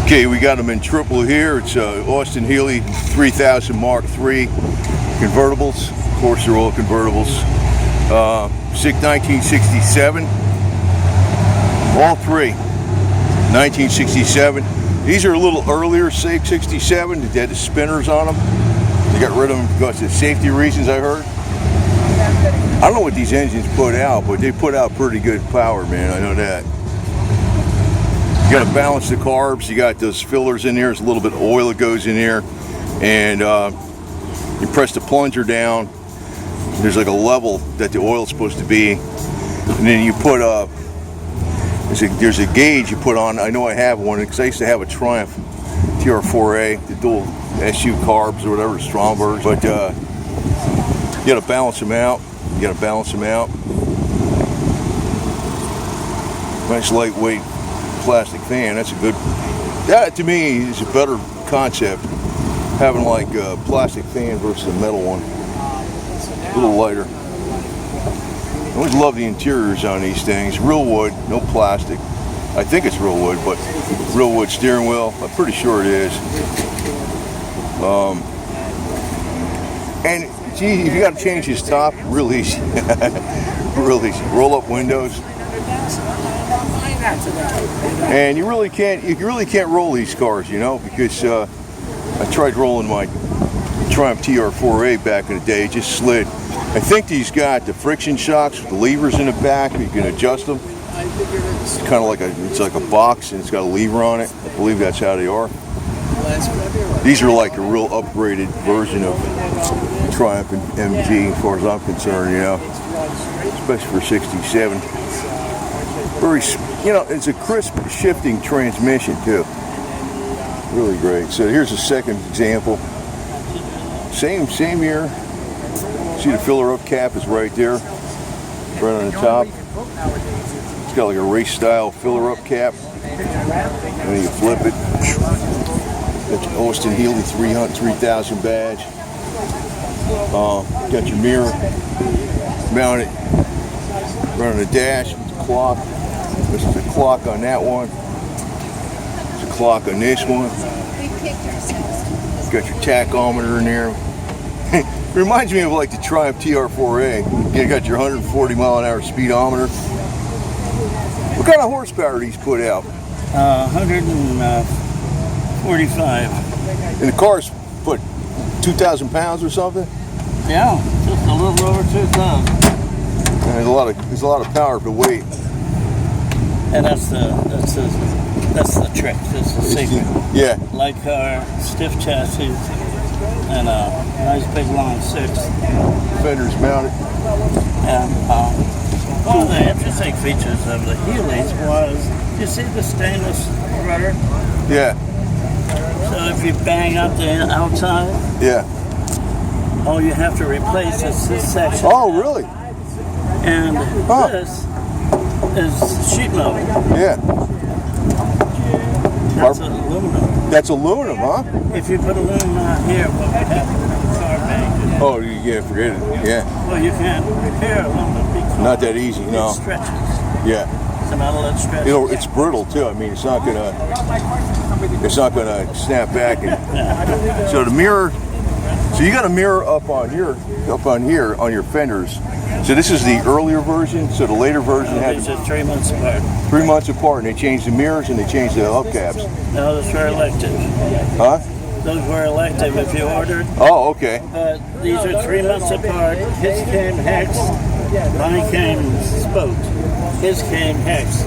Okay, we got them in triple here. It's Austin Healey 3000 Mark III convertibles. Of course, they're all convertibles. 1967. All three. 1967. These are a little earlier, say 67. They had the spinners on them. They got rid of them because of safety reasons, I heard. I don't know what these engines put out, but they put out pretty good power, man. I know that. You got to balance the carbs. You got those fillers in there. There's a little bit of oil that goes in there, and you press the plunger down. There's like a level that the oil's supposed to be, and then you put there's a gauge you put on. I know I have one because I used to have a Triumph TR4A, the dual SU carbs or whatever, Strombergs. But you got to balance them out. You got to balance them out. Nice lightweight plastic fan. That's a good. That to me is a better concept. Having like a plastic fan versus a metal one. A little lighter. I always love the interiors on these things. Real wood, no plastic. I think it's real wood, but real wood steering wheel. I'm pretty sure it is. And gee, if you got to change his top, real easy. Real easy. Roll up windows. And you really can't roll these cars, you know, because I tried rolling my Triumph TR4A back in the day. It just slid. I think these got the friction shocks with the levers in the back. You can adjust them. It's kind of like a box, and it's got a lever on it. I believe that's how they are. These are like a real upgraded version of Triumph and MG, as far as I'm concerned, you know, especially for '67. Very, you know, it's a crisp shifting transmission too. Really great. So here's a second example. Same year. See the filler up cap is right there, right on the top. It's got like a race style filler up cap. And then you flip it. Got your Austin Healey 3000 badge. Got your mirror mounted right on the dash with the clock. This is a clock on that one. There's a clock on this one. Got your tachometer in there. Reminds me of like the Triumph TR4A. You got your 140 mile an hour speedometer. What kind of horsepower do these put out? 145. And the car's put 2,000 pounds or something? Yeah, just a little over 2,000. And there's a lot of power for weight. And that's the trick. That's the secret. Yeah. Light car, stiff chassis, and a nice big long six. Fenders mounted. And one of the interesting features of the Healeys was, you see the stainless rudder? Yeah. So if you bang up the outside, yeah, all you have to replace is this section. Oh, really? And this is sheet metal. Yeah. That's aluminum. That's aluminum, huh? If you put aluminum on here, what would happen if the car banged? Oh, you can't forget it. Yeah. Well, you can't repair aluminum because not that easy, no. It stretches. Yeah. It's a metal that stretches. You know, it's brittle too. I mean, it's not gonna snap back. And so the mirror. So you got a mirror up on here on your fenders. So this is the earlier version. So the later version had these are 3 months apart. 3 months apart, and they changed the mirrors and they changed the hubcaps. No, those were elective. Huh? Those were elective if you ordered. Oh, okay. But these are 3 months apart. His came hex. Mine came spoked. His came hex.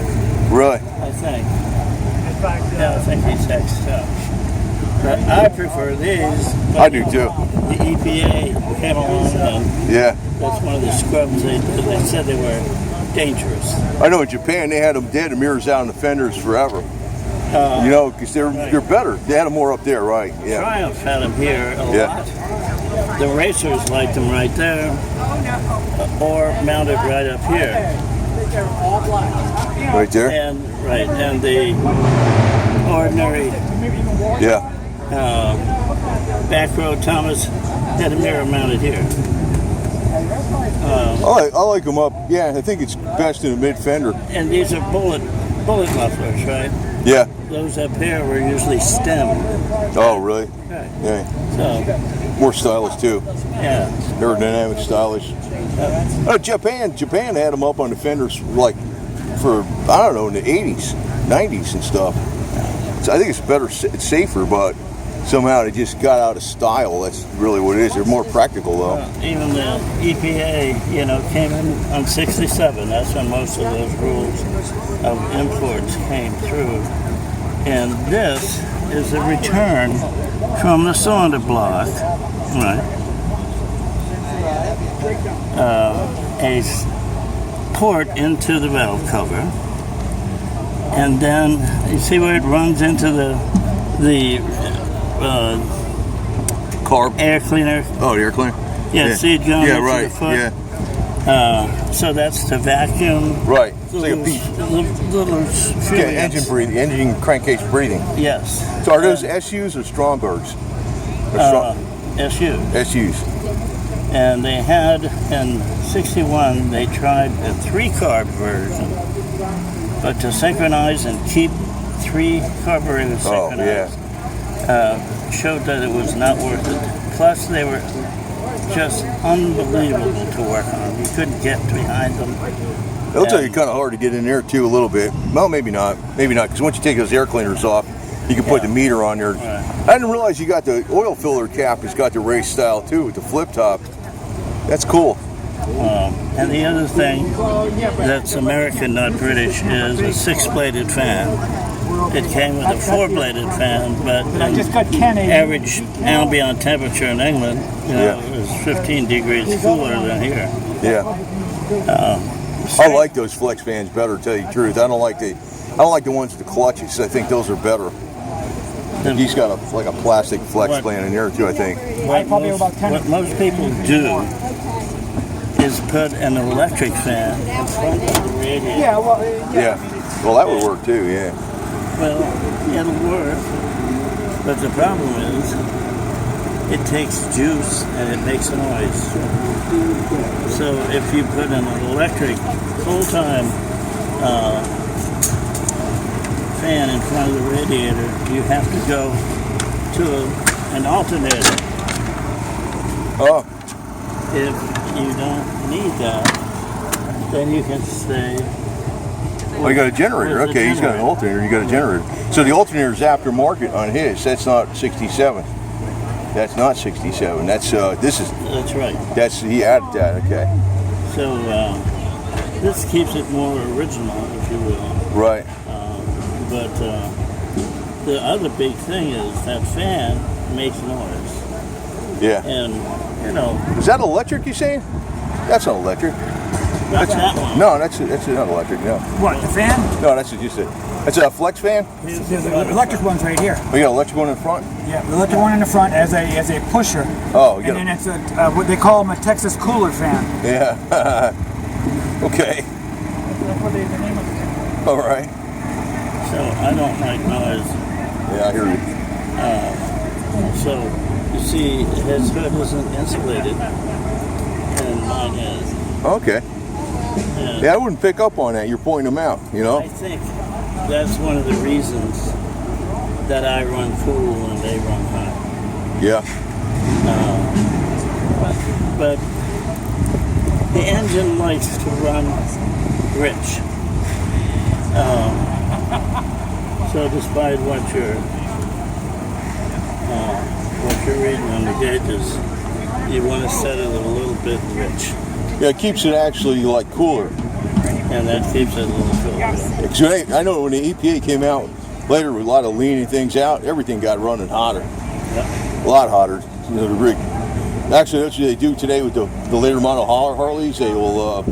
Really? I think. Yeah, I think he's hex too. But I prefer these. I do too. The EPA came along and yeah, that's one of the scrubs they said they were dangerous. I know in Japan they had the mirrors out on the fenders forever. You know, because they're better. They had them more up there, right? Yeah. Triumph had them here a lot. The racers liked them right there, or mounted right up here. Right there. And the ordinary. Yeah. Back row Thomas had a mirror mounted here. I like them up. Yeah, I think it's best in a mid fender. And these are bullet bullet mufflers, right? Yeah. Those up here were usually stemmed. Oh, really? Right. Yeah. So, More stylish too. yeah. Aerodynamic, stylish. Japan had them up on the fenders like for I don't know in the 80s, 90s and stuff. So I think it's better, it's safer, but somehow it just got out of style. That's really what it is. They're more practical though. Even the EPA, came in on 67. That's when most of those rules of imports came through. And this is a return from the cylinder block, right? A port into the valve cover, and then you see where it runs into the Carb air cleaner. Oh, the air cleaner. Yeah, see it going into right. the foot. Yeah. So that's to vacuum. Right. It's The like a little, beep. little Yeah, engine breathing, engine crankcase breathing. Yes. So are those SUs or Strombergs? Or SU. SUs. And they had, in 61, they tried a 3-carb version. But to synchronize and keep 3 carburetors Oh, synchronized showed that it was not worth it. Plus, they were just unbelievable to work on. You couldn't get behind them. They'll tell you kind of hard to get in there too a little bit. Well, maybe not, because once you take those air cleaners off, you can put the meter on there. Right. I didn't realize you got the oil filler cap has got the race style too with the flip top. That's cool. And the other thing that's American, not British, is a 6-bladed fan. It came with a 4-bladed fan, but I just got Kenny. average ambient temperature in England, is 15 degrees cooler than here. Yeah. I like those flex fans better, to tell you the truth. I don't like the ones with the clutches. I think those are better. He's got a plastic flex fan in there too, I think. What most people do is put an electric fan in front of the radiator. Yeah, well, Yeah. Well, that would work too, yeah. Well, it'll work, but the problem is it takes juice and it makes noise. So if you put an electric full-time fan in front of the radiator, you have to go to an alternator. Oh, If you don't need that, then you can stay. you got a generator. with the Okay, he's got an alternator. You got a generator. So the alternator's aftermarket on his. That's not 67. That's not 67. That's this is. That's right. He added that. Okay. So this keeps it more original, if you will. Right. But the other big thing is that fan makes noise. Yeah. And, Is that electric? You saying? That's not electric. that's that one. No, that's not electric. No. what, the fan? No, that's just that's a flex fan. There's the electric one's right here. Oh, you got an electric one in front. Yeah, the electric one in the front as a pusher. Oh, you And got then it's a what they call them a Texas cooler fan. Yeah. Okay. That's what the name of it. All right. So I don't like noise. Yeah, I hear you. So, you see, his hood isn't insulated, and mine is. Okay. And Yeah, I wouldn't pick up on that. You're pointing them out. I think that's one of the reasons that I run cool and they run hot. Yeah. But the engine likes to run rich. So despite what you're reading on the gauges, you want to set it a little bit rich, Yeah, it keeps it actually like cooler. and that keeps it a little cooler. 'Cause I know when the EPA came out later with a lot of leaning things out, everything got running hotter. Yep. A lot hotter. The rig. Actually, that's what they do today with the later model Harleys. They will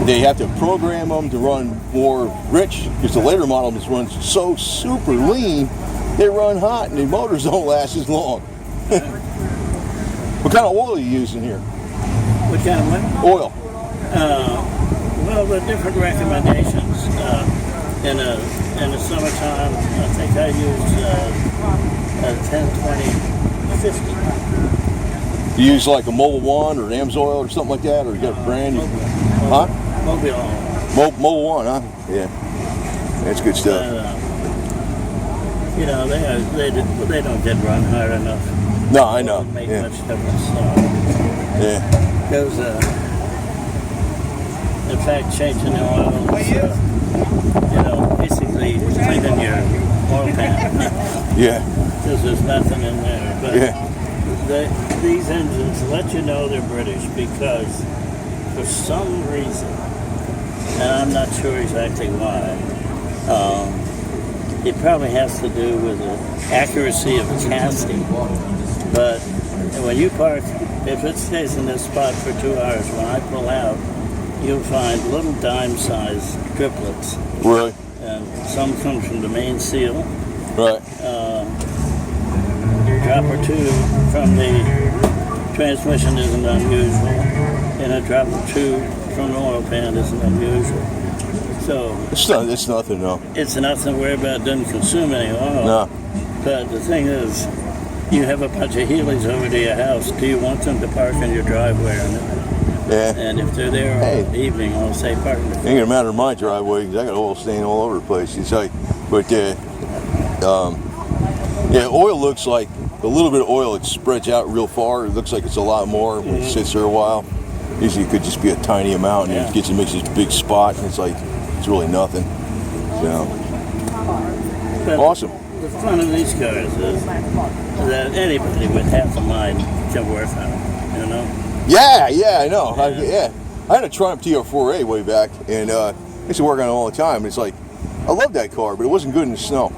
they have to program them to run more rich because the later model just runs so super lean. They run hot and the motors don't last as long. What kind of oil are you using here? What kind of what? Oil. Well, the different recommendations. In the summertime, I think I use a 10, 20, 50. You use like a Mobil 1 or an AMSOIL or something like that, or you got a brand? Huh? Mobile. Mobil 1, huh? Yeah. That's good stuff. You know, they don't get run hard enough. No, I know. Doesn't make Yeah. much difference. Yeah. Those, in fact, changing the oil is, you know, basically cleaning your oil pan. Yeah. Because there's nothing in there. But Yeah. these engines let you know they're British because for some reason, and I'm not sure exactly why, it probably has to do with the accuracy of the casting. But when you park, if it stays in this spot for 2 hours, when I pull out, you'll find little dime-sized driplets. Really? And some come from the main seal. Right. A drop or two from the transmission isn't unusual, and a drop or two from the oil pan isn't unusual. So It's nothing, no. it's nothing to worry about. It doesn't consume any oil. No. But the thing is, you have a bunch of Healeys over to your house. Do you want them to park in your driveway or not? Yeah. And if they're there all evening, I'll say park in the Ain't gonna matter in my driveway because I got oil stain all over the place. It's like, but yeah, oil looks like a little bit of oil. It spreads out real far. It looks like it's a lot more when it sits there a while. Usually it could just be a tiny amount, and it gets to make this big spot, and it's like it's really nothing. So But awesome. the fun of these cars is that anybody with half a mind can work on them, you know? Yeah, I know. I had a Triumph TR4A way back, and I used to work on it all the time. It's like I love that car, but it wasn't good in the snow.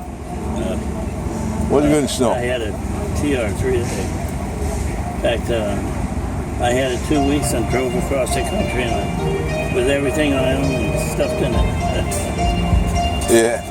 Wasn't good in the snow. I had a TR3 in fact, I had it 2 weeks and drove across the country on it with everything I owned stuffed in it. Yeah.